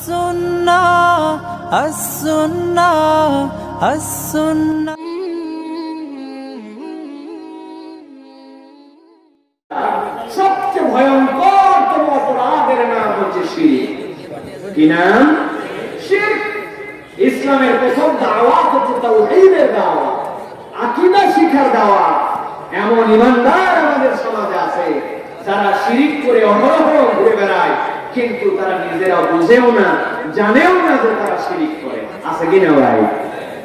السنة السنة السنة সবচেয়ে ভয়ঙ্কর অপরাধের নাম হচ্ছে শিরক। কি নাম? শিরক। ইসলামের প্রথম দাওয়াত হচ্ছে তাওহীদের দাওয়াত, আকীদা শিক্ষার দাওয়াত। এমন ইমানদার আমাদের সমাজে আছে যারা শিরক করে অহরহ ঘুরে বেড়ায়, কিন্তু তারা নিজেরা বুঝেও না, জানেও না যে তারা শিরক করে। আছে কিনা ভাই?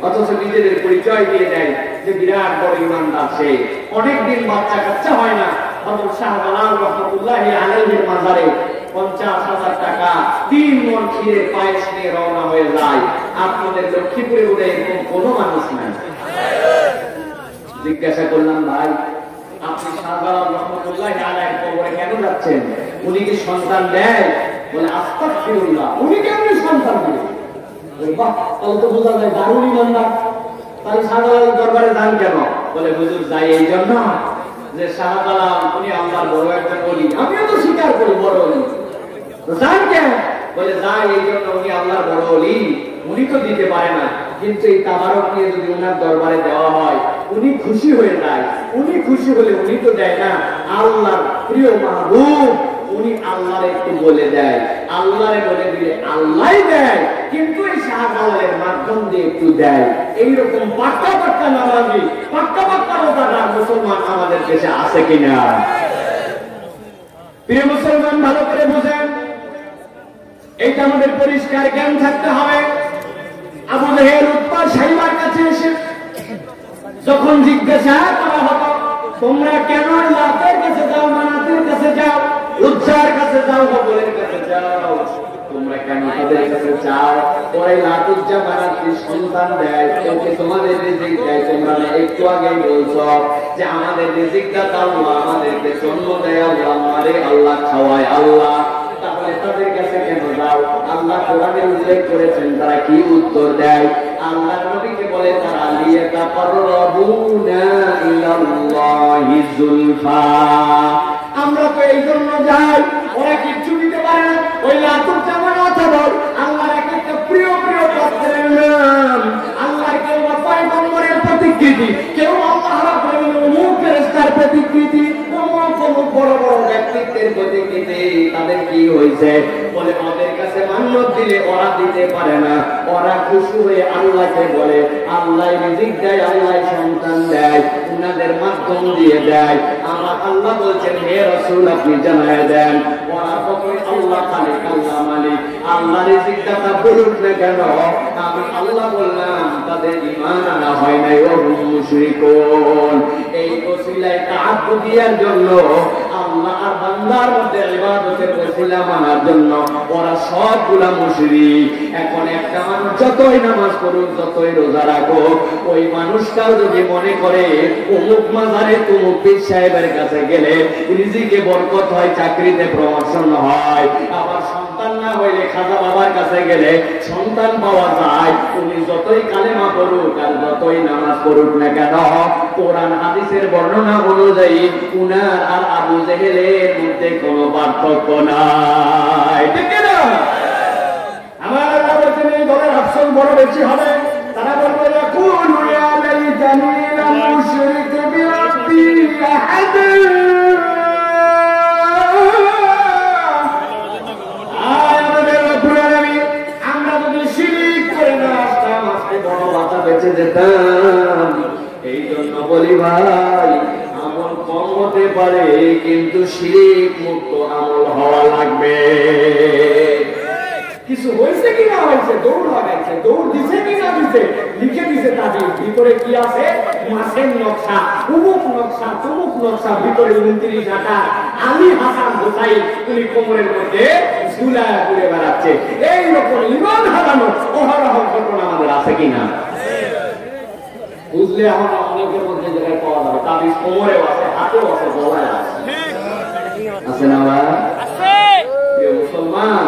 অথচ নিজেদের পরিচয় দিয়ে দেয় যে বিরাট বড় ইমানদার সে। অনেকদিন বাচ্চা কাচ্চা হয় না, হযরত শাহজালাল রাহমাতুল্লাহি আলাইহির মাজারে 50,000 টাকা 3 মণ ক্ষীরের পায়েস নিয়ে রওনা হয়ে যায়। আপনাদের লক্ষ্মীপুরে বলে এরকম কোনো মানুষ নাই। জিজ্ঞাসা করলাম, ভাই আপনি শাহজালাল রাহমাতুল্লাহি আলাইহির কবরে কেন যাচ্ছেন? উনি কি সন্তান দেয়? বলে আস্তাগফিরুল্লাহ, উনি কেমনে সন্তান দিবেন? বাহ, তাহলে তো বোঝা যায় দারুণ ইমানদার। তাহলে শাহজালালের দরবারে যান কেন? বলে হুজুর যাই এই জন্য যে শাহজালাল উনি আল্লাহর বড় একজন ওলি, আমিও তো স্বীকার করি বড় ওলি। তো যান কেন? বলে যাই এই জন্য উনি আল্লাহর বড় ওলি, উনি তো দিতে পারে না, কিন্তু এই তাবারক নিয়ে যদি ওনার দরবারে দেওয়া হয় উনি খুশি হয়ে যায়। উনি খুশি হলে উনি তো দেয় না, আল্লাহর প্রিয় মাহবুব উনি আল্লাহর একটু বলে দেয়, আল্লাহরে বলে দিলে আল্লাহই দেয়, কিন্তু এই শাহজালালের মাধ্যম দিয়ে একটু দেয়। এইরকম পাক্কা পাক্কা নামাজি, পাক্কা পাক্কা রোজাদার মুসলমান আমাদের দেশে আছে কিনা? প্রিয় মুসলমান, ভালো করে বুঝেন, এইটা আমাদের পরিষ্কার জ্ঞান থাকতে হবে। আবু জাহেল উতবা সাইবার কাছে এসে যখন জিজ্ঞাসা করা হতো তোমরা কেন লাতের কাছে যাও, মানাতের কাছে যাও, উজ্জার কাছে যাও, হবলের কাছে যাও, তোমরা কেন তাদের কাছে যাও? পরে লাত উজ্জা মানাতে সন্তান দেয়, ওকে তোমাদের রিজিক দেয়। তোমরা একটু আগেই বলছো যে আমাদের রিজিক দাতা আল্লাহ, আমাদেরকে জন্ম দেয় আল্লাহ, আমারে আল্লাহ খাওয়ায় আল্লাহ, তাহলে তাদের কাছে কেন যাও? আল্লাহ কোরআনে উল্লেখ করেছেন তারা কি উত্তর দেয়। আল্লাহ নবীকে বলে তারা লিয়াতাকাররাবুনা ইলাল্লাহি যুলফা, আমরা তো এই জন্য যাই, ওরা কিচ্ছু দিতে পারে না। ওই লাতুর জামান অথবা আল্লাহর একটা প্রিয় প্রিয় পাত্রের নাম, আল্লাহর কেউ পয়গম্বরের প্রতিকৃতি, কেউ আল্লাহ রাব্বুল মুখ ফেরেশতার প্রতিকৃতি, বড় বড় ব্যক্তিত্বের প্রতিকৃতি। তাদের কি হয়েছে? বলে ওদের কাছে মান্যত দিলে ওরা দিতে পারে না, ওরা খুশি হয়ে আল্লাহকে বলে আল্লাহ রিজিক দেয়, আল্লাহ সন্তান দেয়, উনাদের মাধ্যম দিয়ে দেয়। আমার আল্লাহ বলছেন হে রাসূল আপনি জানায় দেন, ওরা বলে আল্লাহ খালিক, আল্লাহ মালিক, আল্লাহ রিজিক দাতা বলুন না কেন? আমি আল্লাহ বললাম তাদের ঈমান আনা হয় নাই, ও মুশরিকুন। এই ওসিলায় তাআব্বুদিয়ার জন্য আল্লাহ আর বান্দার মধ্যে ইবাদতের ওসিলা মানার জন্য ওরা সবগুলা মুশরিক। এখন একটা মানুষ যতই নামাজ পড়ুক, যতই রোজা রাখুক, ওই মানুষটাও যদি মনে করে অমুক মাজারে তমুক পীর সাহেবের কাছে গেলে রিজিকে বরকত হয়, চাকরিতে প্রমোশন হয়, আবার সন্তান না হইলে খাজা বাবার কাছে গেলে সন্তান পাওয়া যায়, উনি যতই কালেমা পড়ুক আর যতই নামাজ পড়ুক না কেন, কোরআন হাদিসের বর্ণনা অনুযায়ী উনার আর আবু জেহেলের মধ্যে কোনো পার্থক্য নাই। ঠিক না? আমার আল্লাহ বলছেন এই দলের অপশন বড় বেশি হবে। তারা বলবে ইয়াকুলু ইয়া লাইতানি লাম উশরিক বিরাব্বি আহাদা, আমরা যদি শিরক করে না আসতাম আজকে বড় বাচ্চা বেঁচে যেতাম। এই জন্য বলি ভাই, আমল কম হতে পারে কিন্তু শিরক মুক্ত আমল হওয়া লাগবে। কিছু হয়েছে কি না হয়েছে, দৌড় লাগাইছে, দৌড় দিছে কি না দিছে, লিখে দিছে তাদের ভিতরে কি আছে, মাসের নকশা, উমুক নকশা, তুমুক নকশা, ভিতরে 29 টাকা আলী হাসান হোসাইন উনি কোমরের মধ্যে ঝুলায় ঘুরে বেড়াচ্ছে। এইরকম ইমান হারানো অহরহ ঘটনা আমাদের আছে কিনা? বুঝলে আমার অনেকের মধ্যে যেটা পাওয়া যাবে, তাবিজ কোমরেও আছে, হাতেও আছে, গলায় আছে, আছে না ভাই? প্রিয় মুসলমান,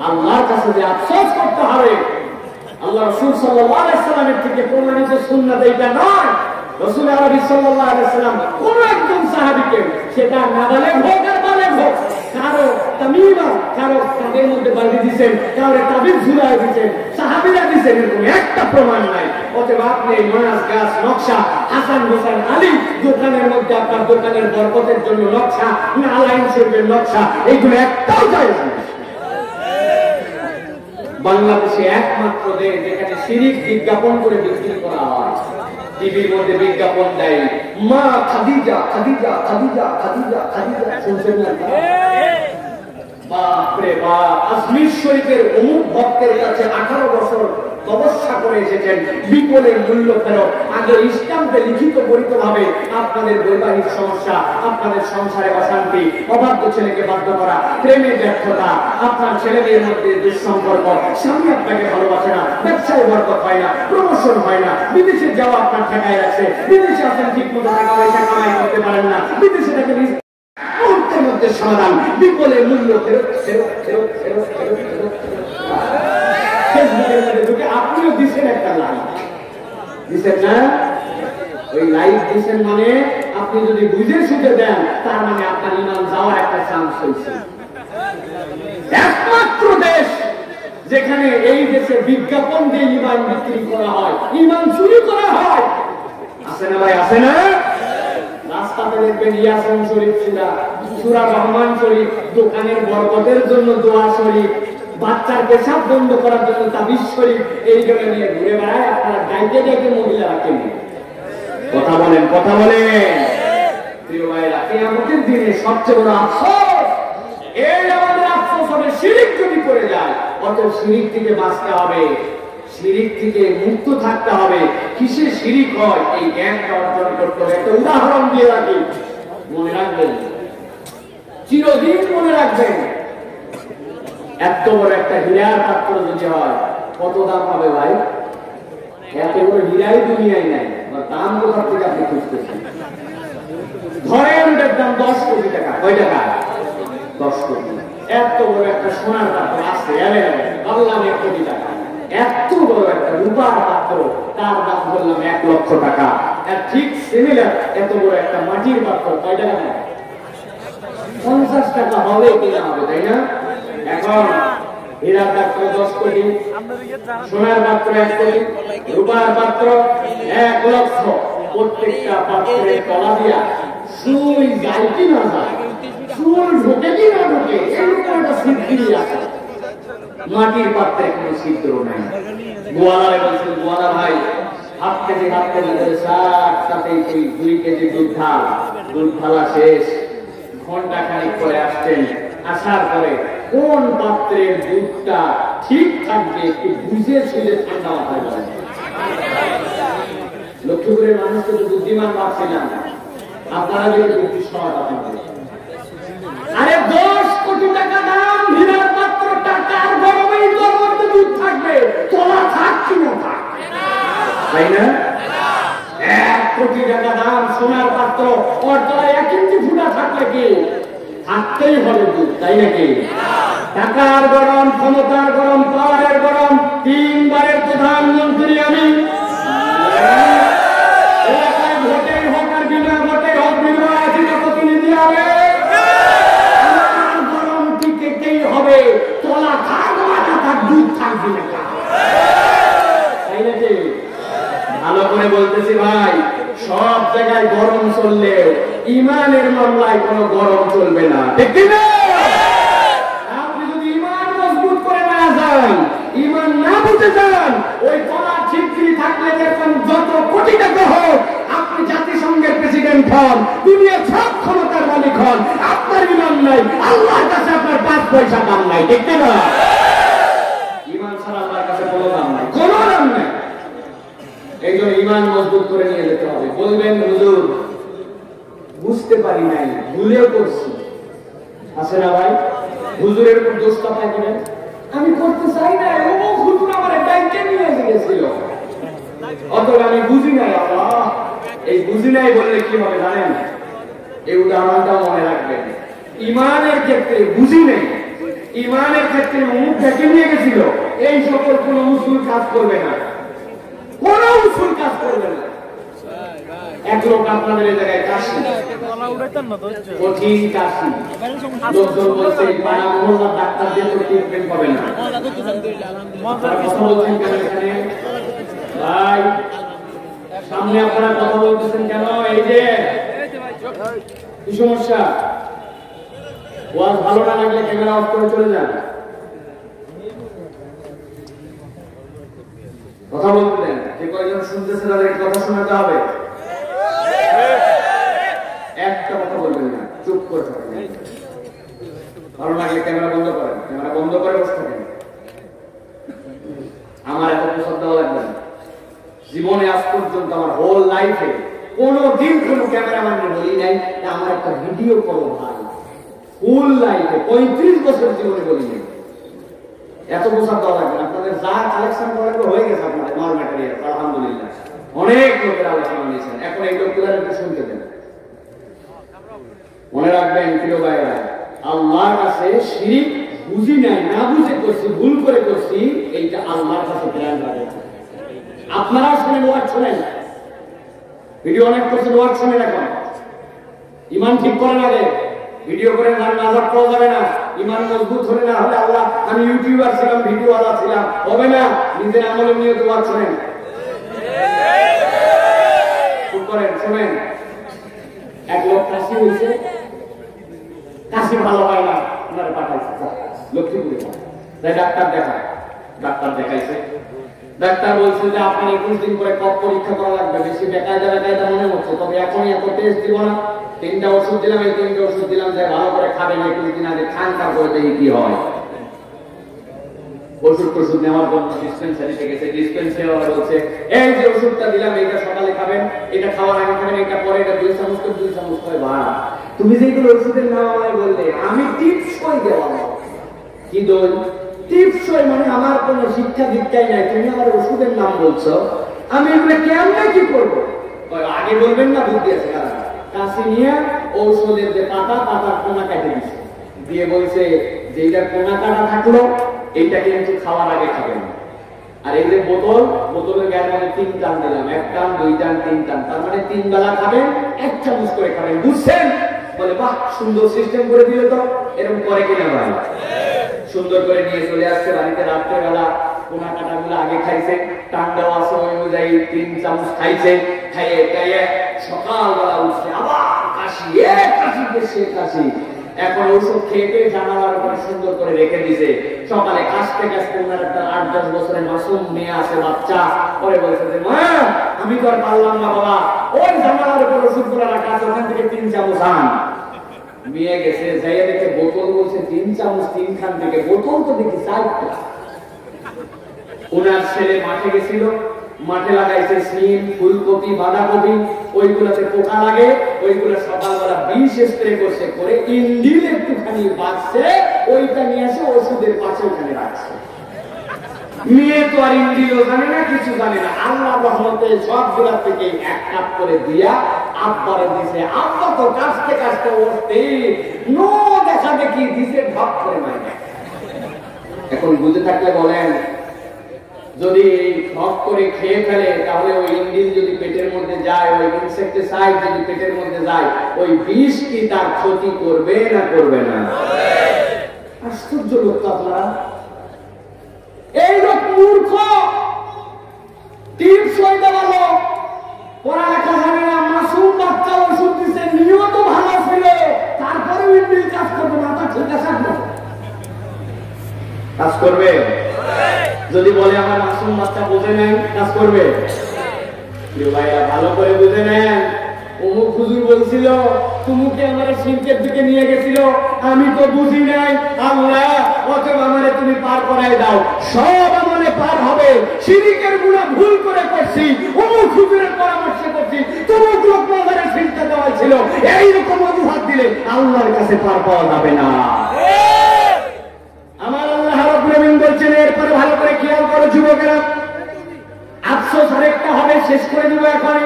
আল্লাহর কাছে যে আফসোস করতে হবে, আল্লাহ রাসূল সাল্লাল্লাহু আলাইহি ওয়াসাল্লামের থেকে প্রমাণিত সুন্নাত এইটা নয়। রাসূল আরবি সাল্লাল্লাহু আলাইহি ওয়াসাল্লাম কোন একজন সাহাবীকে, সেটা নাবালেগ হোক আর বালেগ হোক, কারো তামিমা, কারো তাদের মধ্যে বাড়ি দিচ্ছেন, কারো তাবিজ ঝুলাই দিচ্ছেন, সাহাবীরা দিচ্ছেন, এরকম একটা প্রমাণ নাই। অতএব আপনি এই মনাস গাছ নকশা হাসান হোসেন আলী দোকানের মধ্যে আপনার দোকানের বরকতের জন্য নকশা না আলাইন শরীফের নকশা, এইগুলো একটাও জায়েজ না। বাংলাদেশে একমাত্র দেশ যেখানে শিরিক বিজ্ঞাপন করে বিক্রি করা হয়। টিভির মধ্যে বিজ্ঞাপন দেয়, মা খাদিজা খাদিজা খাদিজা খাদিজা খাদিজা, শুনছেন না? বাপরে বাপ, আজমির শরীফের অমুক ভক্তের কাছে 18 বছর তপস্যা করে এসেছেন, বিপুলের মূল্য ফেরত। আগে ইসলামকে লিখিত বলিত ভাবে আপনাদের বৈবাহিক সমস্যা, আপনাদের সংসারে অশান্তি, অবাধ্য ছেলেকে বাধ্য করা, প্রেমে ব্যর্থতা, আপনার ছেলেদের মধ্যে দুঃসম্পর্ক, স্বামী আপনাকে ভালোবাসে না, ব্যবসায় বরকত হয় না, প্রমোশন হয় না, বিদেশে যাওয়া আপনার ঠেকায় রাখছে, বিদেশে আসেন ঠিক মতো টাকা পয়সা কামাই করতে পারেন না, বিদেশে তাকে মুহূর্তের মধ্যে সমাধান, বিপুলের মূল্য ফেরত ফেরত ফেরত ফেরত ফেরত ফেরত। ফেসবুকের মধ্যে ঢুকে আপনিও দিচ্ছেন একটা লাইভ, দিচ্ছেন না? ওই লাইভ দিচ্ছেন মানে আপনি যদি বুঝে শুনে দেন, তার মানে আপনার ইমান যাওয়ার একটা চান্স হয়েছে। একমাত্র দেশ যেখানে এই দেশে বিজ্ঞাপন দিয়ে ইমান বিক্রি করা হয়, ইমান চুরি করা হয়, আছে না ভাই? আছে না? রাস্তাতে দেখবেন ইয়াসিন শরীফ, সূরা রহমান শরীফ, দোকানের বরকতের জন্য দোয়া শরীফ, বাচ্চার পেশাব বন্ধ করার জন্য তাবিজ শরীফ, এইগুলো নিয়ে ঘুরে বেড়ায়। আপনারা গাইতে গাইতে মহিলারা কেন? কথা বলেন, কথা বলেন। প্রিয় ভাইরা, কিয়ামতের দিনে সবচেয়ে বড় আফসোস, এই আমাদের আফসোস হবে শিরিক যদি করে যায়। অত শিরিক থেকে বাঁচতে হবে, শিরিক থেকে মুক্ত থাকতে হবে। কিসে শিরিক হয় এই জ্ঞানটা অর্জন করতে হবে। একটা উদাহরণ দিয়ে রাখি, মনে রাখবেন, চিরদিন মনে রাখবেন। এত বড় একটা হীরার পাত্র যদি হয়, কত দাম হবে ভাই? এত বড় হীরাই দুনিয়ায় নাই, দাম কোথা থেকে আপনি খুঁজতেছেন? ধরেন দাম 10 কোটি টাকা। কয় টাকা? 10 কোটি। এত বড় একটা সোনার পাত্র আছে, আল্লাহ 1 কোটি টাকা। এত বড় একটা রূপার পাত্র, তার দাম বললাম 1 লক্ষ টাকা। আর ঠিক সিমিলার এত বড় একটা মাটির পাত্র, কয় টাকা নেয়? 50 টাকা হবে কিনা হবে, তাই না? এখন হীরার পাত্র 10 কোটি, সোনার পাত্র 1 কোটি, রূপার পাত্র 1 লক্ষ। প্রত্যেকটা পাত্রের তলা দিয়া সুই যায় কি না যায়, সুই ঢোকে কি না ঢোকে, এরকম একটা সিদ্ধি আছে। মাটির পাত্রে কোনো ছিদ্র নাই। গোয়ালায় বলছেন, গোয়ালা ভাই, হাত কেজি সাথে 2 কেজি দুধ ঢাল। দুধ ঢালা শেষ, ঘন্টা খানিক পরে আসছেন। আসার পরে কোন পাত্রের দুধটা ঠিক থাকবে একটু বুঝে শুনে ঠান্ডা মাথায় বলেন। লক্ষ্মীপুরের মানুষকে তো বুদ্ধিমান ভাবছিলাম, আপনারা যদি বুদ্ধি সহজ আপনাদের। আরে 10 কোটি টাকা দাম হীরার পাত্র, টাকার গরমেই তোর মধ্যে দুধ থাকবে, তোলা থাক কি না থাক, তাই না? 1 কোটি টাকা দাম সোনার পাত্র, ওর তলায় 1 ইঞ্চি ফুটা থাকলে কি থাকতেই হবে দুধ, তাই নাকি? টাকার গরম, ক্ষমতার গরম, পাওয়ারের গরম, 3 বারের প্রধানমন্ত্রী আমি। এলাকায় ভোটে হোক আর বিনা ভোটে হোক, নির্বাচিত প্রতিনিধি হবে, গরম টিকেতেই হবে। তোলা থাক মাথা থাক, দুধ থাকবে না, তাই নাকি? ভালো করে বলতেছি ভাই, সব জায়গায় গরম চললে ইমানের মামলায় কোনো গরম চলবে না, ঠিক না? আপনি যদি ইমান মজবুত করে না যান, ইমান না বুঝে যান, ওই তলা ঠিকই থাকলে দেখুন যত কোটি টাকা হোক, আপনি জাতিসংঘের প্রেসিডেন্ট হন, দুনিয়ার সব ক্ষমতার মালিক হন, আপনার ইমান নাই, আল্লাহর কাছে আপনার 5 পয়সা দাম নাই, ঠিক না? ইমান ছাড়া আল্লাহর কাছে কোনো দাম নাই, কোনো দাম নাই। এই জন্য ইমান মজবুত করে নিয়ে যেতে হবে। বলবেন হুজুর বুঝতে পারি নাই, ভুলেও করছি, আছে না ভাই? হুজুরের উপর দোষ কথা কিনেন, আমি করতে চাই না, অমুক হুজুর আমার ব্যাংকে নিয়ে গেছিল, অতএব আমি বুঝি নাই। আল্লাহ, এই বুঝি নাই বললে কি হবে জানেন? এই উদাহরণটা মনে রাখবেন। ইমানের ক্ষেত্রে বুঝি নেই, ইমানের ক্ষেত্রে অমুক ব্যাংকে নিয়ে গেছিল, এই সকল কোন উসুল কাজ করবে না, কোন উসুল কাজ করবে না। এক লোক আপনাদের এই জায়গায় কাশি কঠিন কাশি লোকজন বলছে পাড়া মহল্লার ডাক্তার দিয়ে তো ট্রিটমেন্ট পাবে না। আপনারা কথা বলছেন কেন এখানে ভাই? সামনে আপনারা কথা বলতেছেন কেন? এই যে কি সমস্যা? ওয়াজ ভালো না লাগলে ক্যামেরা অফ করে চলে যান। কথা বলতেন যে কয়জন শুনতেছে তাদের কথা শোনাতে হবে। একটা কথা বলবেন না, চুপ করে থাকবেন। ভালো লাগলে ক্যামেরা বন্ধ করেন, ক্যামেরা বন্ধ করে বসে থাকেন। আমার এত প্রসাদ দেওয়া লাগবে না। জীবনে আজ পর্যন্ত আমার হোল লাইফে কোনদিন কোন ক্যামেরাম্যানকে বলি নাই আমার একটা ভিডিও করো ভাই। ফুল লাইফে 35 বছর জীবনে বলি নাই। এত প্রসাদ দেওয়া লাগবে না। আপনাদের যা কালেকশন করা হয়ে গেছে আপনাদের মাল ম্যাটেরিয়াল আলহামদুলিল্লাহ। অনেক লোকের আলোচনা নিয়েছেন, এখন এই লোকগুলো একটু শুনতে দেন। মনে রাখবেন প্রিয় ভাইরা, আল্লাহর কাছে শিরক বুঝি নাই, না বুঝে করছি, ভুল করে করছি, এইটা আল্লাহর কাছে জ্ঞান লাগে। আপনারা শোনেন, ওয়াজ শোনেন, ভিডিও অনেক করছেন, ওয়াজ শোনেন। এখন ইমান ঠিক করেন, আগে ভিডিও করে নাজাত পাওয়া যাবে না। ইমান মজবুত হলে না হলে আল্লাহ আমি ইউটিউবার ছিলাম, ভিডিও ওয়ালা ছিলাম, হবে না। নিজের আমলে নিয়ে তো ওয়াজ শোনেন, চুপ করেন, শোনেন। এক লোক কাশি হয়েছে, কাশি ভালো হয় না, ওনারে পাঠাইছে লক্ষ্মীপুরে, তাই ডাক্তার দেখায়। ডাক্তার দেখাইছে, ডাক্তার বলছে যে আপনার 21 দিন পরে কফ পরীক্ষা করা লাগবে। বেশি বেকায়দা বেকায়দা মনে হচ্ছে, তবে এখনই এত টেস্ট দিব না। 3টা ওষুধ দিলাম, এই 3টে ওষুধ দিলাম, যে ভালো করে খাবেন। 21 দিন আগে খান, তারপরে দেখি কি হয়। ওষুধ নেওয়ার জন্য ডিসপেন্সারিতে গেছে, ডিসপেন্সারি বলছে এই যে ওষুধটা দিলাম এটা সকালে খাবেন, এটা খাওয়ার আগে খাবেন, এটা পরে, এটা 2 চামচ করে 2 চামচ করে। ভাড়া তুমি যেগুলো ওষুধের নাম আমায় বললে, আমি টিপস কই দেওয়া কি দই টিপস মানে আমার কোন শিক্ষা দীক্ষাই নাই, তুমি আমার ওষুধের নাম বলছো, আমি এগুলো কেমনে কি করবো? আগে বলবেন না, বুদ্ধি আছে। কাশি নিয়ে ঔষধের যে পাতার কোনা কাটে দিচ্ছে, দিয়ে বলছে যে এইটার কোনা কাটা থাকলো, এইটা কিন্তু খাওয়ার আগে খাবেন। আর এই যে বোতলের গায়ের মধ্যে 3 টান দিলাম, 1 টান 2 টান 3 টান, তার মানে 3 বেলা খাবেন, 1 চামচ করে খাবেন। বুঝছেন? বলে বাহ, সুন্দর সিস্টেম করে দিলে তো। এরকম করে কিনা ভাই? সুন্দর করে নিয়ে চলে আসছে বাড়িতে। রাত্রেবেলা কোনা কাটা গুলো আগে খাইছে, টান দেওয়া সময় অনুযায়ী 3 চামচ খাইছে। খাইয়ে সকালবেলা উঠছে, আবার কাশি, কাশি। এখন ওষুধ খেয়ে জানালার উপরে সুন্দর করে রেখে দিছে। সকালে কাশতে ওনার একটা 8-10 বছরের মাসুম মেয়ে আছে, বাচ্চা। পরে বলছে যে মা, আমি তো আর পারলাম না বাবা, ওই জানালার উপর ওষুধ গুলো রাখা আছে, ওখান থেকে 3 চামচ আন। মেয়ে গেছে, যাইয়া দেখে বোতল, বলছে 3 চামচ 3 খান থেকে, বোতল তো দেখি 4টা। ওনার ছেলে মাঠে গেছিল, মাঠে লাগাইছে সিম, ফুলকপি, বাঁধাকপি, ওইগুলোতে পোকা লাগে, ওইগুলো সকালবেলা বিষ স্প্রে করছে, করে ইন্ডিল একটুখানি বাঁচছে, ওইটা নিয়ে আসে ওষুধের পাশে ওখানে রাখছে। মেয়ে তো আর ইন্ডিলও জানে না, কিছু জানে না। আল্লাহ রহমতে সবগুলা থেকে 1 কাপ করে দিয়া আব্বারে দিছে। আব্বা তো কাশতে উঠতে নো দেখা দেখি দিছে, ঢপ করে মাইনে। এখন বুঝে থাকলে বলেন, যদি ঠক করে খেয়ে ফেলে, তাহলে ওই ইন্ডিল যদি পেটের মধ্যে যায়, ওই ইনসেক্টিসাইড যদি পেটের মধ্যে যায়, ওই বিষ কি তার ক্ষতি করবে না করবে না? আশ্চর্য লোক তো আপনারা। এই লোক মূর্খ, টিপস হয়ে গেল, পড়ালেখা জানে না, মাসুম বাচ্চা ওষুধ দিচ্ছে, নিয়ত ভালো ছিল, তারপরে ইন্ডিল কাজ করবে না। তা ঠিক আছে, কাজ করবে? যদি বলে আমার মাসুম বাচ্চা বোঝে নাই, কাজ করবে? ভাইয়া ভালো করে বুঝে নেন। অমুক হুজুর বলছিল, তুমুকে আমার শিরকের দিকে নিয়ে গেছিল, আমি তো বুঝি নাই। আল্লাহ অতএব আমারে তুমি পার করাই দাও, সব আমলে পার হবে। শিরকের গুনাহ ভুল করে করছি, অমুক হুজুরের পরামর্শে করছি, তুমুক লোক মাজারে শিরকে দেওয়া ছিল, এইরকম অজুহাত দিলে আল্লাহর কাছে পার পাওয়া যাবে না। আমার আল্লাহ রাব্বুল আমিন বলছেন, এরপরে ভালো করে খেয়াল করো যুবকেরা, আফসোস আরেকটা হবে, শেষ করে দিব এখন।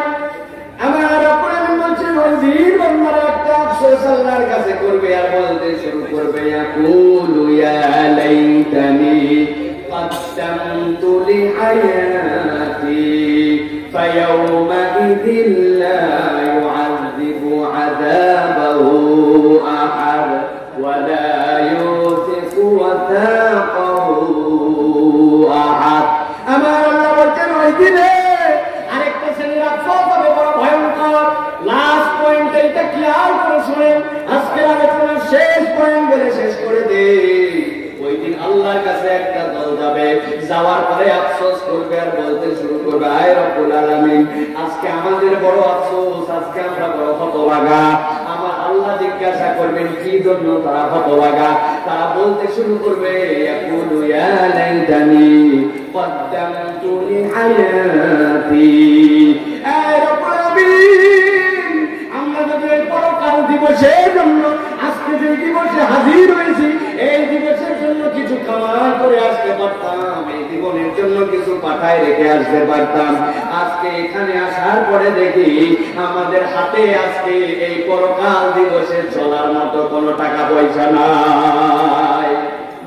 আমার রাব্বুল আমিন বলছেন, ওয়াজির বান্দারা একটা আফসোস আল্লাহর কাছে করবে, আর বলতে শুরু করবে, ইয়াকুলু ইয়া লাইতানি قدمت لحياتي فيومئذ لا يعذب عذابه أحد ولا يوثق وثاقه أحد আমার আল্লাহ বলছেন ওই দিনে আরেকটা শ্রেণীর আফসোস হবে বড় ভয়ঙ্কর লাস্ট পয়েন্ট এটা ক্লিয়ার করে শুনেন আজকের আলোচনার শেষ পয়েন্ট বলে শেষ করে দেই ওই দিন আল্লাহর কাছে একটা দল যাবে যাওয়ার পরে আফসোস করবে আর বলতে শুরু করবে আয় রব্বুল আলামিন আজকে আমাদের বড় আফসোস আজকে আমরা বড় হতভাগা আমার আল্লাহ জিজ্ঞাসা করবেন কি জন্য তারা হতভাগা তারা বলতে শুরু করবে ইয়াকুলু ইয়া লাইতানি কদ্দামতু লিহায়াতি আয় রব্বুল আলামিন আমরা যদি পরকাল দিবসের জন্য আজকে যে দিবসে হাজির হয়েছি এই দিবসের জন্য কিছু কামাল করে আসতে পারতাম এই জীবনের জন্য কিছু পাঠায় রেখে আসতে পারতাম আজকে এখানে আসার পরে দেখি আমাদের হাতে আজকে এই পরকাল দিবসে চলার মতো কোনো টাকা পয়সা নাই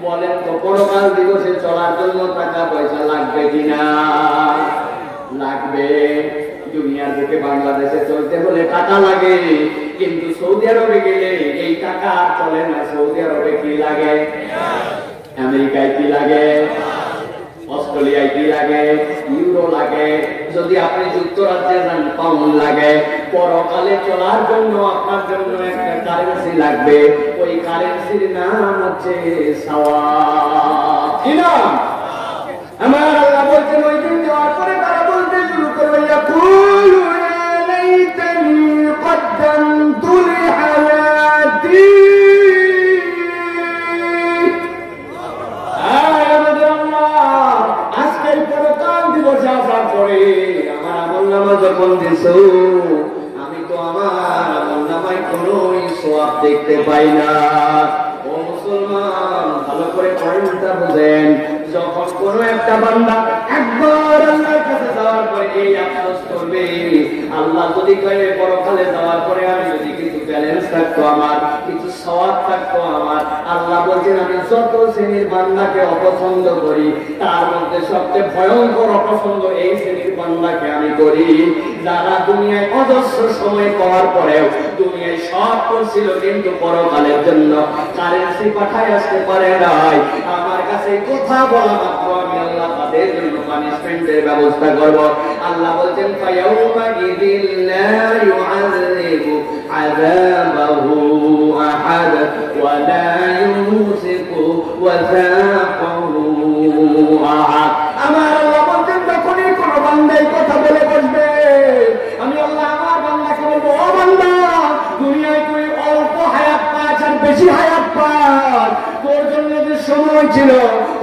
বলেন তো পরকাল দিবসে চলার জন্য টাকা পয়সা লাগবে কিনা লাগবে দুনিয়ার বুকে বাংলাদেশে চলতে হলে টাকা লাগে কিন্তু সৌদি আরবে গেলে এই টাকা চলে না সৌদি আরবে কি লাগে আমেরিকায় কি লাগে অস্ট্রেলিয়ায় কি লাগে ইউরো লাগে যদি আপনি যুক্তরাজ্যে যান পাউন্ড লাগে পরকালে চলার জন্য আপনার জন্য একটা কারেন্সি লাগবে ওই কারেন্সির নাম হচ্ছে সাওয়াব কি নাম আমার আল্লাহ বলছেন ওই দিন যাওয়ার পরে তারা বলতে শুরু করবে ইয়াকুলু ইয়া লাইতানি কদ্দামতু লিহায়াতি আজকের পরকাল দিবসে আসার পরে আমার আমলনামা যখন দিছো আমি তো আমার আমলনামায় কোনো সওয়াব দেখতে পাই না ও মুসলমান ভালো করে পয়েন্টটা বুঝেন যখন কোন একটা বান্দা একবার আল্লাহর কাছে যাওয়ার পরে এই আফসোস করবে আল্লাহ যদি কয়ে পরকালে যাওয়ার পরে আমি যদি কিছু ব্যালেন্স থাকতো আমার কিছু সওয়াব থাকতো আমার আল্লাহ বলছেন আমি যত শ্রেণীর বান্দাকে অপছন্দ করি তার মধ্যে সবচেয়ে ভয়ঙ্কর অপছন্দ এই শ্রেণীর বান্দাকে আমি করি যারা দুনিয়ায় অজস্র সময় পাওয়ার পরেও দুনিয়ায় সব করছিল কিন্তু পরকালের জন্য কারেন্সি পাঠায় আসতে পারে নাই আমার কাছে কথা বলা মাত্র আমি আল্লাহ তাদের জন্য পানিশমেন্টের ব্যবস্থা করব আল্লাহ বলছেন ফায়াউমা ইদিল লা ইউআযিবু আযাবাহু আহাদ ওয়া লা ইউসিকু ওয়াসাকাহু আহাদ আমার আল্লাহ বলছেন যখনই কোনো বান্দা এই কথা বলে বসবে আমি আল্লাহ আমার বান্দাকে বলবো ও বান্দা দুনিয়ায় তুই অল্প হায়াত পাস আর বেশি হায়াত পাস তোর জন্য যে সময় ছিল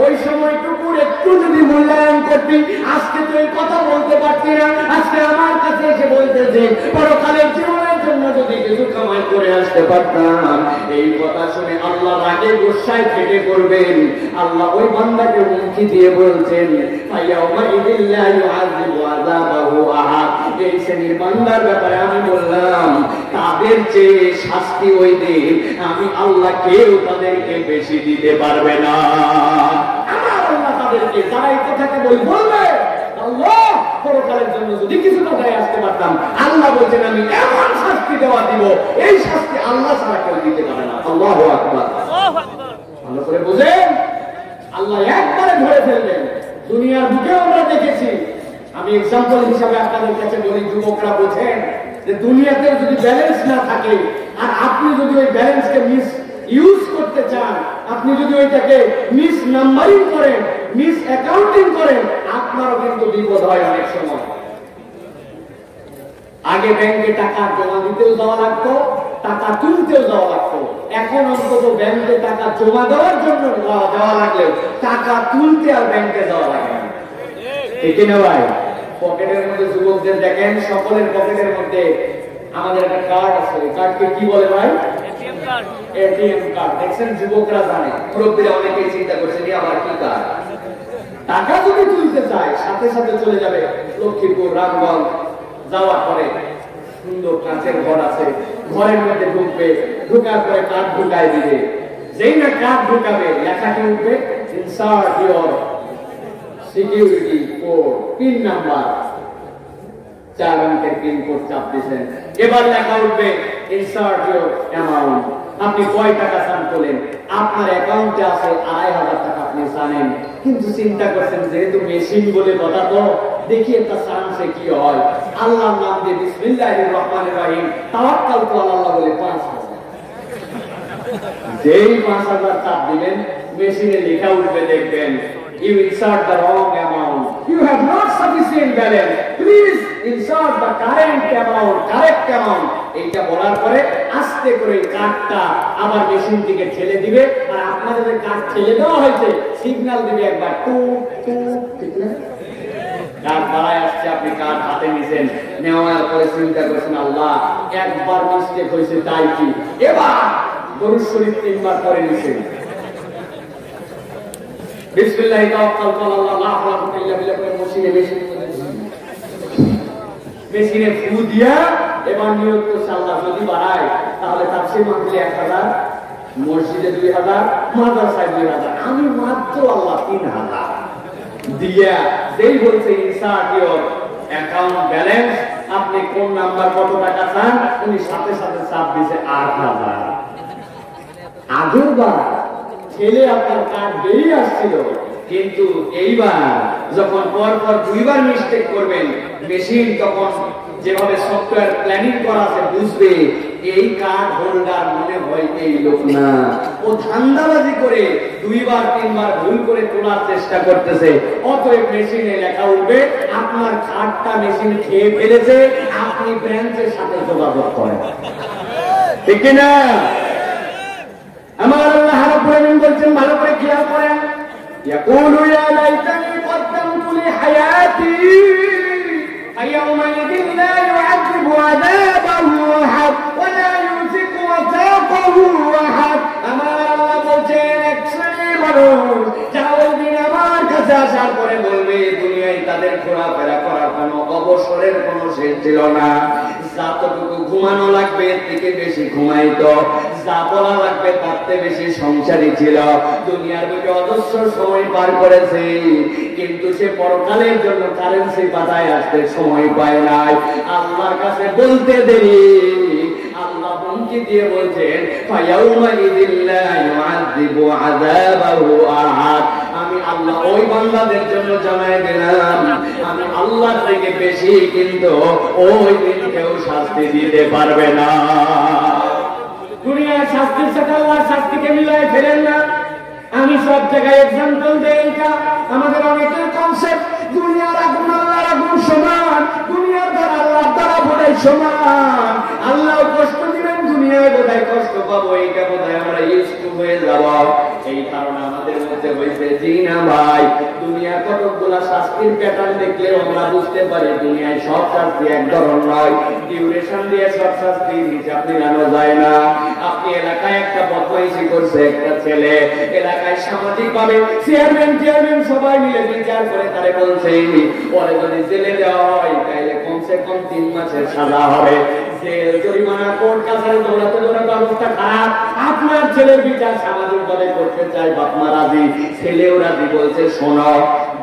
ওই সময়টুকুর একটু যদি মূল্যায়ন করবি আজকে তুই কথা বলতে পারতি না আজকে আমার কাছে এসে বলতেছে পরকালের জীবনের জন্য যদি কিছু কামাই করে আসতে পারতাম এই কথা শুনে আল্লাহ রাগে গুসায় ফেটে করবেন আল্লাহ ওই বান্দাকে হুমকি দিয়ে বলছেন এই শ্রেণীর বান্দার ব্যাপারে আমি বললাম তাদের চেয়ে শাস্তি ওই দিন আমি আল্লাহ কেউ তাদেরকে বেশি দিতে পারবে না আমার আল্লাহ তাদেরকে যারা এই কথাকে বলবে আল্লাহ পরকালের জন্য যদি কিছু কথায় আসতে পারতাম আল্লাহ বলছেন আমি এমন শাস্তি দেওয়া দিব এই শাস্তি আল্লাহ ছাড়া কেউ দিতে পারে না আল্লাহু আকবার ভালো করে বুঝেন আল্লাহ একবারে ধরে ফেললেন দুনিয়ার বুকে আমরা দেখেছি আমি এক্সাম্পল হিসাবে আপনাদের কাছে বলি যুবকরা বোঝেন যে দুনিয়াতে যদি ব্যালেন্স না থাকে আর আপনি যদি ওই ব্যালেন্সকে মিস ইউজ করতে চান আপনি যদি ওইটাকে মিস নাম্বারিং করেন মিস অ্যাকাউন্টিং করেন আপনারও কিন্তু বিপদ হয় অনেক সময় আগে ব্যাংকে টাকা জমা দিতেও যাওয়া লাগতো টাকা তুলতেও যাওয়া লাগতো এখন অন্তত ব্যাংকে টাকা জমা দেওয়ার জন্য যাওয়া লাগলেও টাকা তুলতে আর ব্যাংকে যাওয়া লাগে না ঠিক না ভাই পকেটের মধ্যে যুবকদের দেখেন সকলের পকেটের মধ্যে আমাদের একটা কার্ড আছে কার্ডকে কি বলে ভাই এটিএম কার্ড দেখছেন যুবকরা জানে মুরব্বীরা অনেকেই চিন্তা করছে যে আবার কি কার্ড টাকা যদি তুলতে চায় সাথে সাথে চলে যাবে লক্ষ্মীপুর রামগঞ্জ যাওয়ার পরে সুন্দর কাঁচের ঘর আছে ঘরের মধ্যে ঢুকবে ঢুকার পরে কার্ড ঢুকায় দিবে যেই না কার্ড ঢুকাবে লেখা কি উঠবে insert your security code pin number 4 অঙ্কের পিন কোড চাপ দিয়েছেন। এবার লেখা উঠবে ইনসার্ট ইউর অ্যামাউন্ট। আপনি কয় টাকা চান বলেন, আপনার অ্যাকাউন্টে আছে 2,500 টাকা আপনি জানেন, কিন্তু চিন্তা করছেন যেহেতু মেশিন বলে কথা তো দেখি একটা চান্সে কি হয়। আল্লাহর নাম দিয়ে বিসমিল্লাহির রহমানির রহিম তাওয়াক্কালতু আলাল্লাহ বলে 5,000। যেই 5,000 চাপ দিবেন মেশিনে লেখা উঠবে, দেখবেন you insert the wrong amount, you have not sufficient balance, please insert the correct amount। এইটা বলার পরে আস্তে করে কার্ডটা আবার মেশিন থেকে ঠেলে দিবে, আর আপনাদের যে কার্ড ঠেলে দেওয়া হয়েছে সিগন্যাল দিবে একবার টু টু, ঠিক না? কার্ড বাড়ায় আসছে, আপনি কার্ড হাতে নিছেন, নেওয়ার পরে চিন্তা করছেন আল্লাহ একবার মিস্টেক হয়েছে তাই কি, এবার দরুদ শরীফ 3 বার পড়ে নিছেন, বিসমিল্লাহি তাওয়াক্কালতু আলাল্লাহ লা হাওলা ওয়া লা কুওয়াতা ইল্লা বিল্লাহ। মেশিনে ফু দিয়া এবার নিয়ত করছে আল্লাহ যদি বাড়ায় তাহলে তাফসীর মাহফিলে 1000, মসজিদে 2000, মাদ্রাসায় 2000, আমি মাত্র আল্লাহ 3000 দিয়া যেই বলছে ইনসার্ট ইউর অ্যাকাউন্ট ব্যালেন্স, আপনি কোন নাম্বার কত টাকা চান, উনি সাথে সাথে চাপ দিয়েছে 8000। আগের বার ছেলে আপনার কার্ড বেরিয়ে আসছিল, কিন্তু এইবার যখন পর 2 বার মিস্টেক করবেন মেশিন তখন যেভাবে সফটওয়্যার প্ল্যানিং করা আছে বুঝবে এই কার্ড হোল্ডার মনে হয় এই লোক না, ও ধান্দাবাজি করে 2 বার 3 বার ভুল করে তোলার চেষ্টা করতেছে। অতএব মেশিনে লেখা উঠবে আপনার কার্ডটা মেশিন খেয়ে ফেলেছে, আপনি ব্রাঞ্চের সাথে যোগাযোগ করেন, ঠিক না? আমার আল্লাহ রাব্বুল আলামিন বলছেন ভালো করে খেয়াল করেন, ইয়াকুলু ইয়া লাইতানি কদ্দামতু লি হায়াতি আয়াউমাইযিন লা ইউআযিবু আযাবাহু আহাদ ওয়া লা ইউযিকু ওয়াসাকাহু আহাদ। আমার আল্লাহ বলছেন এক শ্রেণীর মানুষ যারা ওই দিন আমার কাছে আসার পরে বলবে দুনিয়ায় তাদের ঘোরাফেরা করার কোনো অবসরের কোনো শেষ ছিল না, যতটুকু ঘুমানো লাগবে এর থেকে বেশি ঘুমাইতো, যা বলা লাগবে তার থেকে বেশি সংসারী ছিল, দুনিয়ার বুকে অজস্র সময় পার করেছে, কিন্তু সে পরকালের জন্য কারেন্সি পাঠায় আসতে সময় পায় নাই। আল্লাহর কাছে বলতে দেরি, আল্লাহ হুমকি দিয়ে বলছেন ফায়াউমা ইদিল্লা ইউআযিবু আযাবাহু আহাদ। আমি আল্লাহ ওই বান্দাদের জন্য জানাই দিলাম আমি আল্লাহর থেকে বেশি কিন্তু ওই দিন কেউ শাস্তি দিতে পারবে না। দুনিয়ার শাস্তির সাথে আল্লাহর শাস্তিকে মিলাই ফেলেন না। আমি সব জায়গায় এক্সাম্পল দেই, এটা আমাদের অনেকের কনসেপ্ট দুনিয়ার আগুন আল্লাহর আগুন সমান, দুনিয়ার দ্বারা আল্লাহর দ্বারা বোধহয় সমান, আল্লাহ কষ্ট দিবেন দুনিয়ায় বোধহয় কষ্ট পাবো, এইটা বোধহয় আমরা ইউজ টু হয়ে যাব। এই কারণে আমাদের মধ্যে হয়েছে জি না ভাই, দুনিয়ার কতগুলা শাস্তির প্যাটার্ন দেখলে আমরা বুঝতে পারি দুনিয়ায় সব শাস্তি এক ধরন নয়, ডিউরেশন দিয়ে সব শাস্তি হিসাব মিলানো যায় না। আপনি এলাকায় একটা বদমাইশি করছে একটা ছেলে, এলাকায় সামাজিক ভাবে চেয়ারম্যান সবাই মিলে বিচার করে তারে বলছে পরে যদি জেলে দেওয়া হয় তাহলে কমসে কম 3 মাসের সাজা হবে, জেল জরিমানা কোর্ট কাছারি দৌড়াতে দৌড়াতে অবস্থা খারাপ। আপনার ছেলের বিচার সামাজিক ভাবে করতে চাই, বাপ মা রাজি, ছেলেও রাজি, বলছে শোনো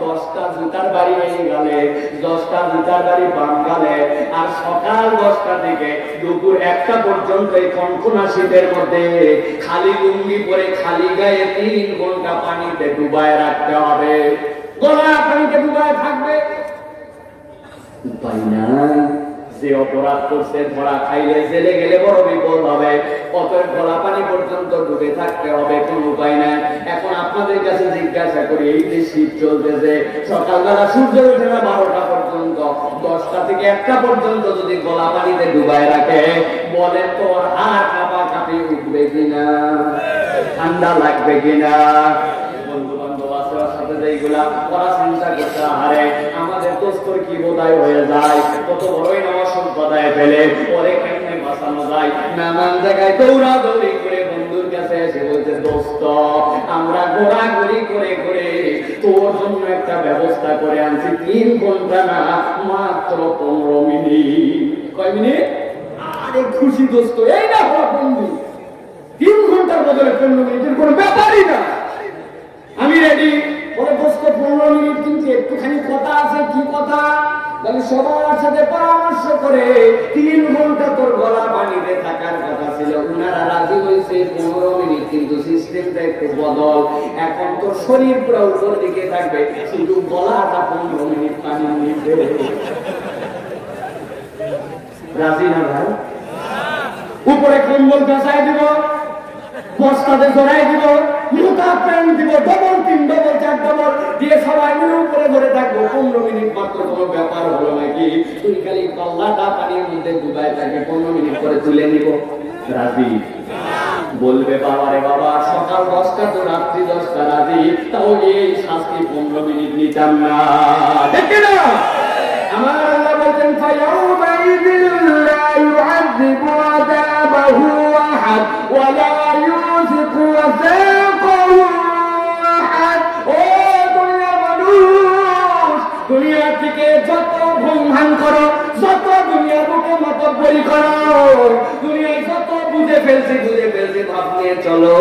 10টা জুতার বাড়ি এই গালে, 10টা জুতার বাড়ি বাম গালে, আর সকাল 10টা থেকে দুপুর 1টা পর্যন্ত এই কনকনা শীতের মধ্যে খালি লুঙ্গি পরে খালি গায়ে 3 ঘন্টা পানিতে ডুবায় রাখতে হবে, গলা পানিতে ডুবায় থাকবে। উপায় না, যে অপরাধ করছে ধরা খাইলে জেলে গেলে বড় বিপদ হবে, অতএব গলা পানি পর্যন্ত ডুবে থাকতে হবে, কোন উপায় নাই। এখন আপনাদের কাছে জিজ্ঞাসা করি, এই যে শীত চলতেছে সকালবেলা সূর্য ওঠে না 12টা পর্যন্ত, 10টা থেকে 1টা পর্যন্ত যদি গলা পানিতে ডুবায় রাখে বলেন তো আর কাঁপাকাঁপি উঠবে কিনা, ঠান্ডা লাগবে কিনা? বন্ধু বান্ধব আছে ওর সাথে যেগুলা ওরা চিন্তা করতে হারে আমাদের দোস্তর কি বোধায় হয়ে যায়, কত বড়ই নওয়া সম্প্রদায় ফেলে, পরে কেমনে বাঁচানো যায়, নানান জায়গায় দৌড়াদৌড়ি করে বন্ধুর কাছে এসে বলছে দোস্ত আমরা ঘোরাঘুরি করে করে তোর জন্য একটা ব্যবস্থা করে আনছি, 3 ঘন্টা না মাত্র 15 মিনিট। কয় মিনিট? আরে খুশি দোস্ত, এই না বন্ধু 3 ঘন্টার বদলে 15 মিনিটের কোনো ব্যাপারই না, আমি রেডি। বলে দোস্ত 15 মিনিট কিন্তু একটু একটুখানি কথা আছে। কি কথা? তাহলে সবার সাথে পরামর্শ করে 3 ঘন্টা তোর গলা পানিতে থাকার কথা ছিল, উনারা রাজি হয়েছে 15 মিনিট, কিন্তু সিস্টেমটা একটু বদল, এখন তোর শরীর পুরো উপর দিকে থাকবে, শুধু গলাটা 15 মিনিট পানি নিতে। রাজি না ভাই? উপরে কম্বল গাছাই দিব, বস্তাতে জড়াই দিব, মোটা প্যান্ট দিব, ডবল 3 ডবল 4 ডবল দিয়ে সবাই মিলে উপরে ধরে থাকবো। 15 মিনিট মাত্র, কোনো ব্যাপার হলো নাকি? তুই খালি কল্লাটা পানির মধ্যে ডুবাই থাকে, 15 মিনিট করে তুলে নিব। রাজি? বলবে বাবা রে বাবা, সকাল 10টা তো রাত্রি 10টা, রাজি? তাও এই শাস্তি 15 মিনিট নিতাম না, দেখে না? আমার আল্লাহ বলছেন ফায়াউমাইযিল লা ইউআযিবু আযাবাহু আহাদ ওয়া লা ইউযিকু ওয়াসাকাহু আহাদ। ও দুনিয়ার মানুষ, দুনিয়া থেকে যত ঘুমহান করো, যত দুনিয়ার বুকে মাতব্বরি করো, দুনিয়ায় যত বুঝে ফেলছি ভাব নিয়ে চলো,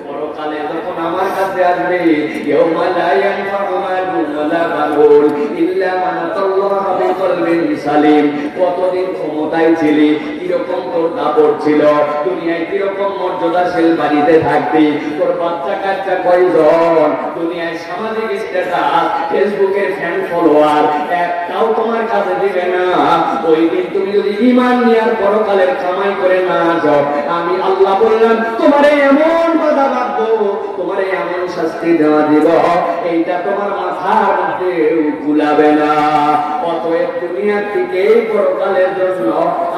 পরকালে যখন আমার কাছে আসবে, ইয়াউমা লা ইয়ানফা'ু মালুন ওয়ালা বানুন ইল্লা মান আতাল্লাহা বিকলবিন সালিম। কতদিন ক্ষমতায় ছিলি, কিরকম তোর দাপট ছিল, দুনিয়ায় কিরকম মর্যাদাশীল বাড়িতে থাকবি, তোর বাচ্চা কাচ্চা কয়জন, দুনিয়ায় সামাজিক স্ট্যাটাস, ফেসবুকের ফ্যান ফলোয়ার একটাও তোমার কাছে দিবে না। ওই দিন তুমি যদি ঈমান নিয়ে আর পরকালের কামাই করে না যাও, আমি আল্লাহ বললাম তোমারে এমন বাধা বাঁধবো, তোমারে এমন শাস্তি দেওয়া দিব, এইটা তোমার মাথার মধ্যে কুলাবে না। অতএব দুনিয়ার থেকে পরকালের জন্য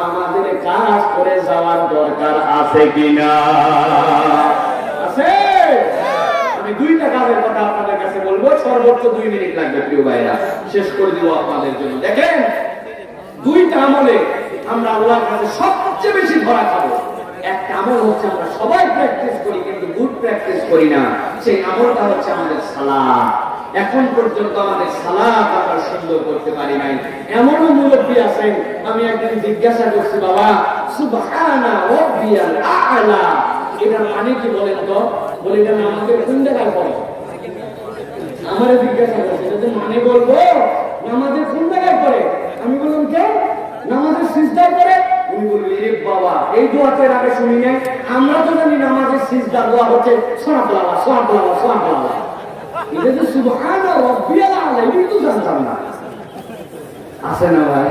আমাদের কাজ করে যাওয়ার দরকার আছে কিনা? আছে? আমি 2টা কাজের কথা আপনাদের কাছে বলবো, সর্বোচ্চ 2 মিনিট লাগবে প্রিয় ভাইরা, শেষ করে দিব আপনাদের জন্য। দেখেন, 2টা আমলে আমরা আল্লাহর কাছে সবচেয়ে বেশি ধরা খাবো। একটা আমল হচ্ছে আমরা সবাই প্র্যাকটিস করি কিন্তু গুড প্র্যাকটিস করি না, সেই আমলটা হচ্ছে আমাদের সালাত। এখন পর্যন্ত আমাদের সালাত আমরা সুন্দর করতে পারি নাই। এমনও মুরব্বী আছেন, আমি একদিন জিজ্ঞাসা করছি, বাবা সুবহানা রাব্বিয়াল আ'লা এটার মানে কি বলেন তো? বলে এটা আমাদের কোন জায়গায় পড়ে? আমারে জিজ্ঞাসা করছে, এটা মানে বলবো নামাজের কোন জায়গায় পড়ে? আমি বললাম কে? নামাজের সিজদায় পড়ে। উনি বললেন, এ বাবা, এই দোয়াটা আগে শুনি নাই, আমরা তো জানি নামাজের সিজদা দোয়া হচ্ছে সুবহানাল্লাহ সুবহানাল্লাহ সুবহানাল্লাহ, এটা যে সুবহানা রাব্বিয়াল আ'লা এটা তো জানতাম না। আছে না ভাই?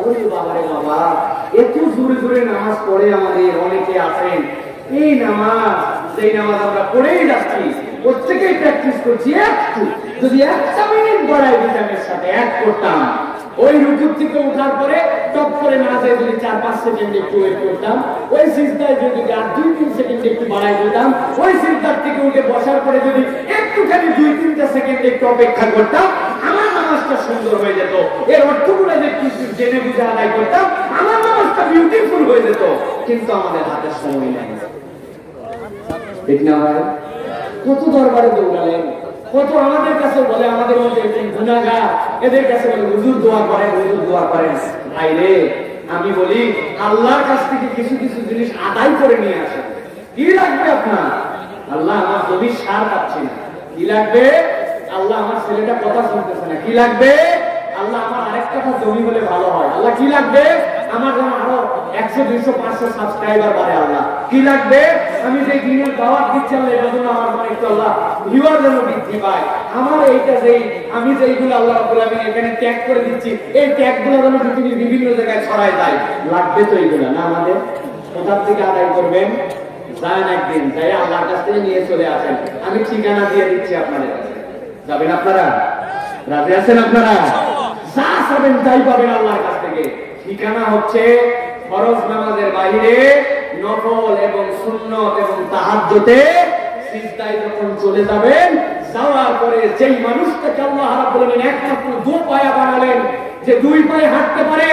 ওরে বাবা রে বাবা, এত জোরে জোরে নামাজ পড়ে আমাদের অনেকে আছেন, এই নামাজ সেই নামাজ আমরা পড়েই যাচ্ছি, প্রত্যেকেই প্র্যাকটিস করছি। একটু যদি 1 মিনিট গড়াই দিতাম, এর সাথে এক করতাম, ওই রুকুর থেকে উঠার পরে টপ করে না যায় যদি 4-5 সেকেন্ড একটু ওয়েট করতাম, ওই সিজদায় যদি আর 2-3 সেকেন্ড একটু বাড়াই দিতাম, ওই সিজদার থেকে উঠে বসার পরে যদি একটুখানি 2-3টা সেকেন্ড একটু অপেক্ষা করতাম, আমার নামাজটা সুন্দর হয়ে যেত। এর অর্থগুলো যে কিছু জেনে বুঝে আদায় করতাম, আমার নামাজটা বিউটিফুল হয়ে যেত। কিন্তু আমাদের হাতে সময় নাই, ঠিক না ভাই? কত দরবারে দৌড়ালেন, কত আমাদের কাছে বলে আমাদের মধ্যে গুনাহগার, এদের কাছে বলে হুজুর দোয়া করেন, হুজুর দোয়া করেন। ভাই রে, আমি বলি আল্লাহর কাছ থেকে কিছু কিছু জিনিস আদায় করে নিয়ে আসেন। কি লাগবে আপনার? আল্লাহ আমার জমির সার পাচ্ছি না, কি লাগবে? আল্লাহ আমার ছেলেটা কথা শুনতেছে না, কি লাগবে? আল্লাহ আমার আরেক কথা জমি হলে ভালো হয়। আল্লাহ কি লাগবে? আমার যেন আরো 100, 200, 500 সাবস্ক্রাইবার বাড়ে। আল্লাহ কি লাগবে? আমি যে দিনের দাওয়াত দিচ্ছি আল্লাহ, এর জন্য আমার মনে একটু আল্লাহ ভিউয়ার যেন বৃদ্ধি পায়। আমার এইটা যেই আমি যেইগুলো আল্লাহ রাব্বুল আলামিন এখানে ট্যাগ করে দিচ্ছি, এই ট্যাগগুলো যেন পৃথিবীর বিভিন্ন জায়গায় ছড়ায় যায়, লাগবে তো এইগুলো না? আমাদের কোথার থেকে আদায় করবেন? যান একদিন তাই আল্লাহর কাছ থেকে নিয়ে চলে আসেন, আমি ঠিকানা দিয়ে দিচ্ছি আপনাদের কাছে। যাবেন আপনারা? রাজি আছেন আপনারা? যা চাবেন তাই পাবেন আল্লাহর কাছ থেকে। ঠিকানা হচ্ছে ফরজ নামাজের বাইরে নফল এবং সুন্নত এবং তাহাজ্জুদে সিজদায় যখন চলে যাবেন, যাওয়ার পরে যেই মানুষটাকে আল্লাহ রাব্বুল আলামিন একমাত্র 2 পায়া বানালেন, যে 2 পায়ে হাঁটতে পারে,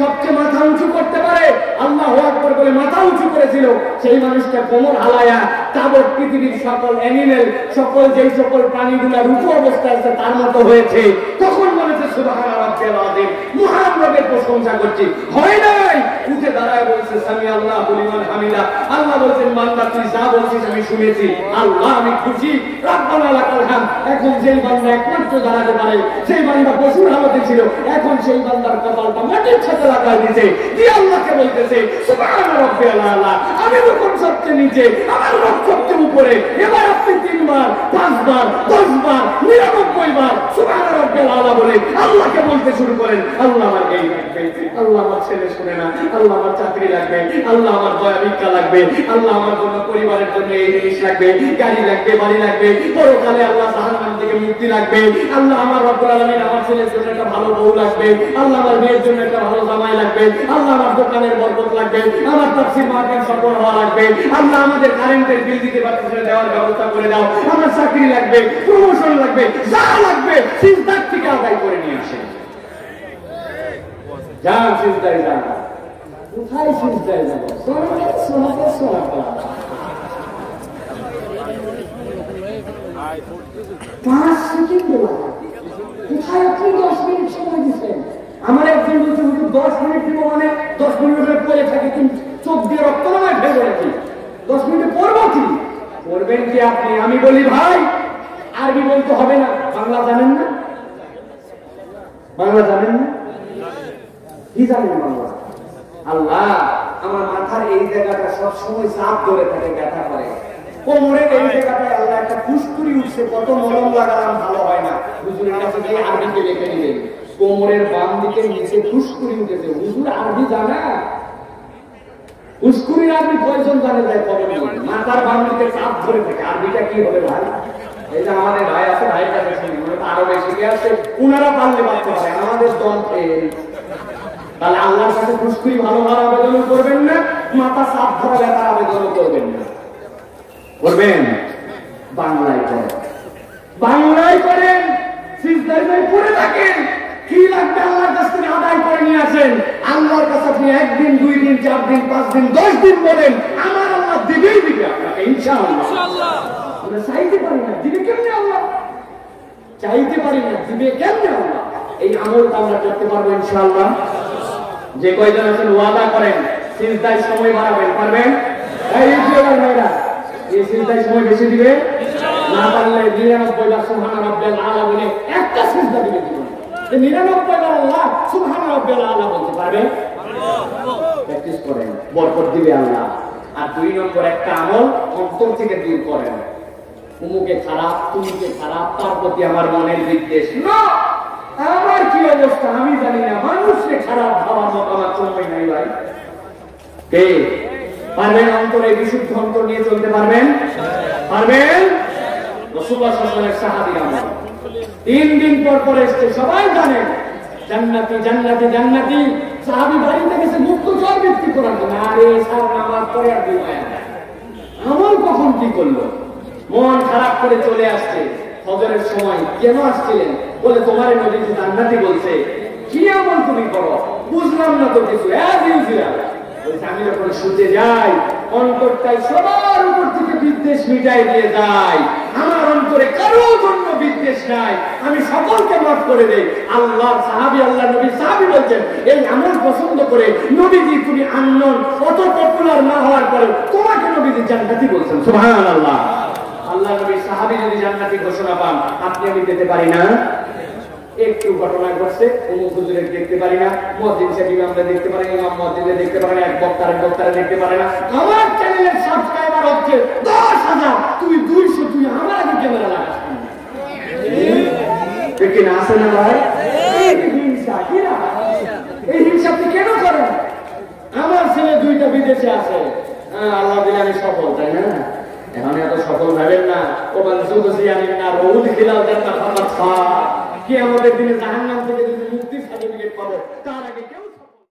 সবচেয়ে মাথা উঁচু করতে পারে, আল্লাহু আকবার বলে মাথা উঁচু করেছিল, সেই মানুষটা কোমর হালায়া তাবৎ পৃথিবীর সকল অ্যানিমেল, সকল যেই সকল প্রাণীগুলা রূপ অবস্থায় আছে তার মতো হয়েছে, তখন বলেছে সুবহানা রাব্বিয়াল আযীম, মহান রবের প্রশংসা করছি। হয় নাই, উঠে দাঁড়ায় বলছে সামি আল্লাহু লিমান হামিদা। আল্লাহ বলছেন বান্দা তুই যা বলছিস আমি শুনেছি, আল্লাহ আমি খুশি, রাব্বানা লাকাল হামদ। এখন যেই বান্দা একমাত্র দাঁড়াতে পারে, সেই বান্দা পশুর হালতে ছিল, এখন সেই বান্দার কপালটা মাটির সাথে লাগাই দিতে দিয়ে আল্লাহকে বলতেছে সুবহান রাব্বিয়াল আলা, আমি যখন সবচেয়ে নিচে, আমার রব সবচেয়ে উপরে। এবার আপনি 3 বার 5 বার 10 বার 99 বার সুবহান রাব্বিয়াল আলা বলে আল্লাহকে বলতে শুরু করেন। আল্লাহ আমার এই লাগবে, আল্লাহ আমার ছেলে শুনে না, আল্লাহ আমার চাকরি লাগবে, আল্লাহ আমার দয়া ভিক্ষা লাগবে, আল্লাহ আমার জন্য পরিবারের জন্য এই জিনিস লাগবে, গাড়ি লাগবে, বাড়ি লাগবে, পরকালে আল্লাহ জাহান্নাম থেকে মুক্তি লাগবে, আল্লাহ আমার রব্বুল আলামিন আমার ছেলের জন্য একটা ভালো বউ লাগবে, আল্লাহ আমার মেয়ের জন্য একটা ভালো জামাই লাগবে, আল্লাহ আমার দোকানের বরকত লাগবে, আমার তাফসীর মাহফিল সফল হওয়া লাগবে, আল্লাহ আমাদের কারেন্টের বিল দিতে পারতেছে দেওয়ার ব্যবস্থা করে দাও, আমার চাকরি লাগবে, প্রমোশন লাগবে, যা লাগবে সিজদার থেকে আদায় করে নিয়ে আসেন। যান সিজদায় যান। কোথায় সিজদায় যাব? সোনাতে 5 সেকেন্ড লাগে। কোথায় আপনি 10 মিনিট সময় দিচ্ছেন? আমার একজন বলছে 10 মিনিট দিব, মানে 10 মিনিটের পরে থাকে কিন্তু চোখ দিয়ে রক্ত নামায় ফেলবো নাকি? 10 মিনিটে পড়বো কি? পড়বেন কি আপনি? আমি বলি ভাই আরবি বলতে হবে না, বাংলা জানেন না? বাংলা জানেন না? কি জানেন বাংলা? আল্লাহ আমার মাথার এই জায়গাটা সবসময় চাপ ধরে থাকে, ব্যথা করে। কোমরের এই জায়গাটায় আল্লাহ একটা ফুসকুড়ি উঠছে, কত মলম লাগালাম ভালো হয় না। হুজুরের কাছে গিয়ে আরবিতে লিখে নিলেন, কোমরের বাম দিকে নিচে ফুসকুড়ি উঠেছে। হুজুর আরবি জানা? ফুসকুড়ির আরবি কয়জন জানে যায়? কবে মাথার বাম দিকে চাপ ধরে থাকে, আরবিটা কি হবে ভাই? এই যে আমাদের ভাই আছে, ভাইয়ের কাছে শুনি, আরো বেশি কে আছে, উনারা পারলে পারতে পারে, আমাদের দম ফেল। তাহলে আল্লাহর কাছে ফুসকুড়ি ভালো ভালো আবেদন করবেন না, মাথা চাপ ধরা ব্যথার আবেদন করবেন না। করবেন বাংলায় করেন, বাংলায় করেন, সিজদায় পড়ে থাকেন। কি লাগবে আল্লাহর কাছ থেকে আদায় করে নিয়ে আসেন। আল্লাহর কাছে আপনি 1 দিন 2 দিন 4 দিন 5 দিন 10 দিন বলেন, আমার আল্লাহ দিবেই দিবে আপনাকে ইনশাআল্লাহ। আমরা চাইতে পারি না, দিবে কেমনে আল্লাহ? চাইতে পারি না, দিবে কেমনে আল্লাহ? এই আমলটা আমরা করতে পারবো ইনশাআল্লাহ। যে কয়জন আছেন ওয়াদা করেন সিজদায় সময় বাড়াবেন, পারবেন? এই ইউটিউবার ভাইরা এই সিজদায় সময় বেশি দিবে, না পারলে 99 বার সুবহান রাব্বিয়াল আলা বলে একটা সিজদা দিবে দিবেন। 99 বার আল্লাহ সুবহান রাব্বিয়াল আলা বলতে পারবেন? প্র্যাকটিস করেন, বরকত দিবে আল্লাহ। আর 2 নম্বর একটা আমল অন্তর থেকে দূর করেন। উমুকে খারাপ, তুমিকে খারাপ, তার প্রতি আমার মনের বিদ্বেষ না। আমার কি অবস্থা আমি জানি না, মানুষকে খারাপ ভাবার মতো আমার সময় নাই ভাই। কে পারবেন অন্তরে বিশুদ্ধ অন্তর নিয়ে চলতে পারবেন? পারবেন? রাসূলুল্লাহ সাল্লাল্লাহু আলাইহি ওয়াসাল্লামের সাহাবীরা 3 দিন পর পর এসে সবাই জানেন জান্নাতি জান্নাতি জান্নাতি। সাহাবী বাড়িতে গেছে মুক্ত জল বিক্রি করার জন্য, আরে সার নামাজ পড়ে আর দুনিয়া আমল কখন কি করলো, মন খারাপ করে চলে আসছে। ফজরের সময় কেন আসছিলেন? বলে তোমার নবী জান্নাতি বলছে। কি আমল তুমি করো? বুঝলাম না তো কিছু। আমি যখন শুতে যাই অন্তরটাই সবার উপর থেকে বিদ্বেষ মিটাই দিয়ে যাই। আমার অন্তরে কারো জন্য বিদ্বেষ নাই, আমি সকলকে মাফ করে দেই। আল্লাহ সাহাবী, আল্লাহ নবী সাহাবী বলছেন এই আমল পছন্দ করে নবীজি তুমি আননোন অত পপুলার না হওয়ার পরে তোমাকে নবীজি জান্নাতি বলছেন। সুবহানাল্লাহ। আল্লাহ নবী সাহাবী যদি জান্নাতি ঘোষণা পান, আপনি আমি পেতে পারি না? একটু ঘটনা ঘটছে, অমুক হুজুরের দেখতে পারি না, মুয়াজ্জিন সাহেব ইমামদের দেখতে পারি না, ইমাম মুয়াজ্জিনদের দেখতে পারে না, এক বক্তারা দেখতে পারে না। আমার চ্যানেলের সাবস্ক্রাইবার হচ্ছে 10,000, তুই 200, তুই আমার আগে ক্যামেরা লাগাস কি না? আসে না ভাই? হিংসা কি না? এই হিংসা আপনি কেন করেন? আমার ছেলে 2টা বিদেশে আছে, আল্লাহ দিলে আমি সফল, তাই না? এখন এত সফল ভাবেন না। ওমান সুবসি আমিন না রউদ খিলাল জান্নাত ফাকাত ফা। কিয়ামতের দিনে জাহান্নাম থেকে যদি মুক্তির সার্টিফিকেট পাবো, তার আগে কেউ